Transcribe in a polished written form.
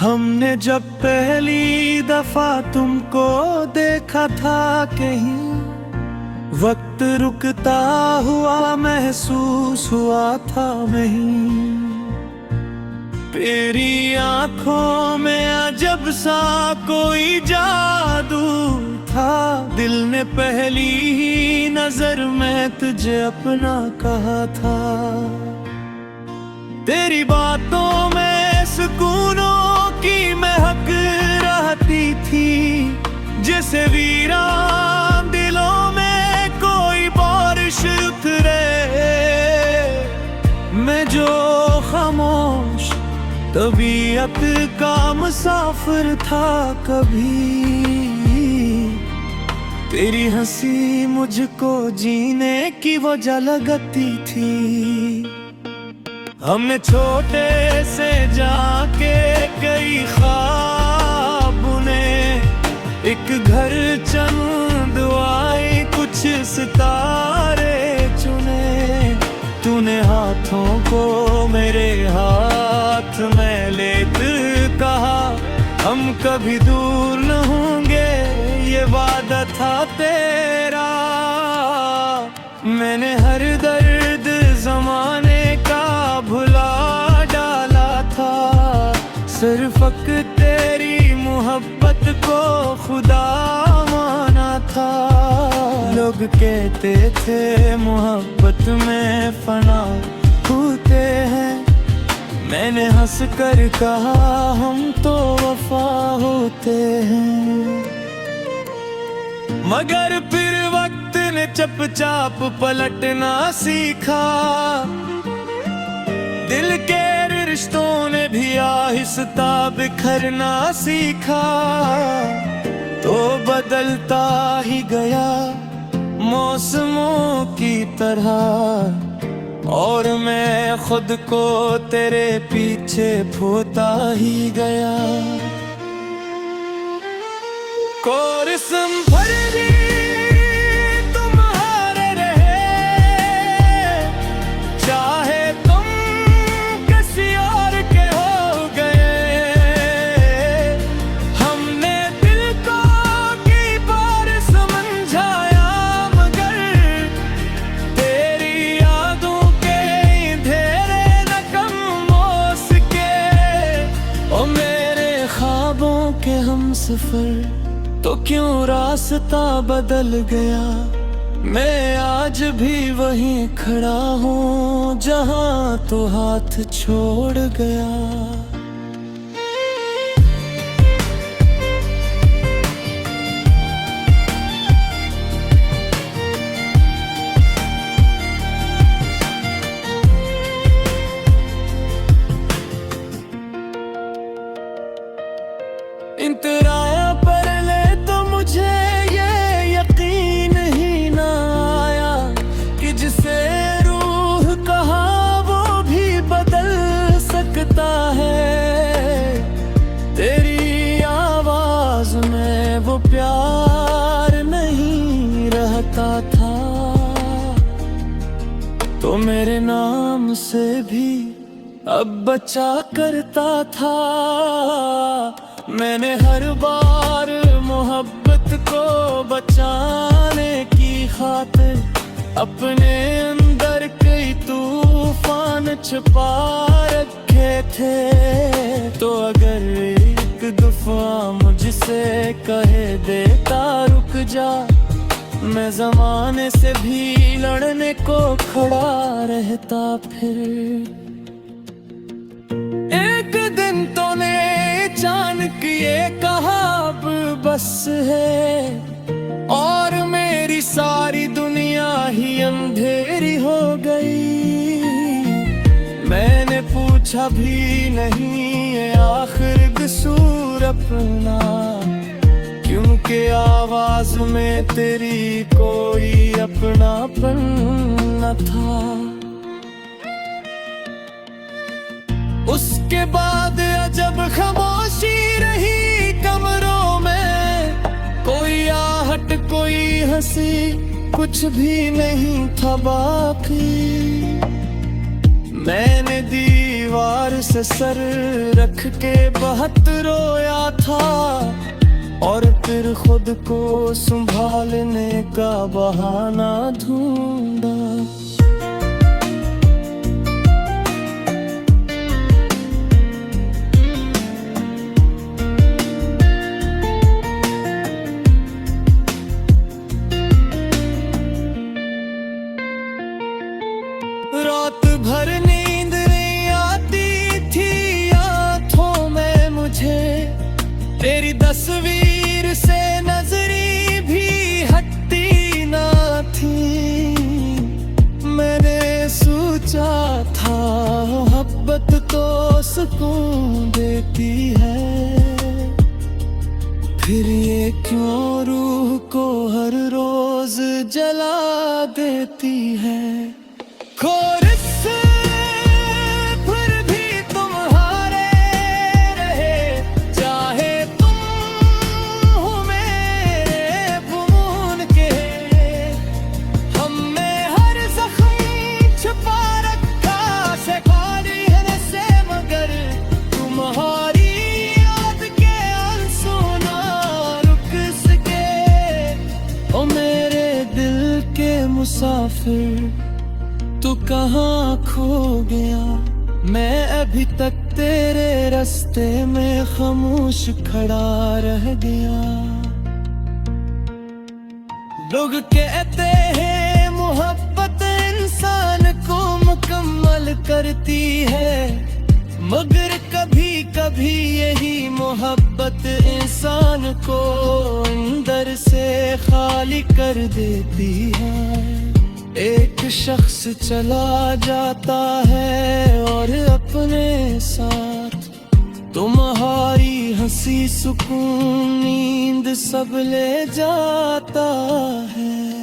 हमने जब पहली दफा तुमको देखा था कहीं, वक्त रुकता हुआ महसूस हुआ था नहीं। तेरी आंखों में अजब सा कोई जादू था, दिल ने पहली ही नजर में तुझे अपना कहा था। तेरी बातों में सुकूनों की महक रहती थी, जैसे वीरान दिलों में कोई बारिश उतरे। मैं जो खामोश तबीयत का मुसाफिर था कभी, तेरी हंसी मुझको जीने की वजह लगती थी। हमने छोटे से जाके कई ख्वाब बुने, एक घर चंद आए कुछ सितारे चुने। तूने हाथों को मेरे हाथ में लेते कहा, हम कभी दूर न होंगे, ये वादा था तेरा। मैंने हर दर्द जमाने का भुला डाला था, सिर्फ तेरी मोहब्बत को खुदा माना था। लोग कहते थे मोहब्बत में फना होते हैं, मैंने हंस कर कहा हम तो वफा होते हैं। मगर फिर वक्त ने चुपचाप पलटना सीखा, दिल के रिश्तों ने भी आहिस्ता बिखरना सीखा। तो बदलता ही गया मौसमों की तरह, और मैं खुद को तेरे पीछे खोता ही गया। कोरिस्म फर्जी तुम्हारे रहे, चाहे तुम किसी और के हो गए। हमने दिल को की बार समझाया, मगर तेरी यादों के अंधेरे न कम हो सके। ओ मेरे ख्वाबों के हम सफर, तो क्यों रास्ता बदल गया। मैं आज भी वहीं खड़ा हूँ जहाँ तो हाथ छोड़ गया। इंतराया पहले तो मुझे ये यकीन ही ना आया, कि जिसे रूह कहा वो भी बदल सकता है। तेरी आवाज में वो प्यार नहीं रहता था, तो मेरे नाम से भी अब बचा करता था। मैंने हर बार मोहब्बत को बचाने की खातिर अपने अंदर कई तूफान छुपा रखे थे। तो अगर एक दफा मुझसे कहे देता रुक जा, मैं जमाने से भी लड़ने को खड़ा रहता। फिर एक दिन तो ने अचानक ये कहा अब बस है, और मेरी सारी दुनिया ही अंधेरी हो गई। मैंने पूछा भी नहीं ये आखिर कसूर अपना, क्योंकि आवाज में तेरी कोई अपनापन न था। उसके बाद अजब खामोशी रही कमरों में, कोई आहट कोई हंसी कुछ भी नहीं था बाकी। मैंने दी दीवार से सर रख के बहुत रोया था, और फिर खुद को संभालने का बहाना ढूंढा। रात भर नींद नहीं आती थी आंखों में मुझे, तेरी तस्वीर से नजरी भी हटती ना थी। मैंने सोचा था मोहब्बत तो सुकून देती है, फिर ये क्यों रूह को हर रोज जला देती है। कोरस फिर भी तुम्हारे रहे, चाहे तुम हो मेरे खून के। हमने हर जख्म छुपा रखा सिखारी है से, मगर तुम्हारी याद के आंसू ना रुक सके। ओ मेरे दिल के मुसाफिर, तू कहाँ खो गया? मैं अभी तक तेरे रास्ते में खामोश खड़ा रह गया। लोग कहते हैं मोहब्बत इंसान को मुकम्मल करती है, मगर कभी कभी यही मोहब्बत इंसान को अंदर से खाली कर देती है। एक शख्स चला जाता है और अपने साथ तुम्हारी हंसी, सुकून, नींद सब ले जाता है।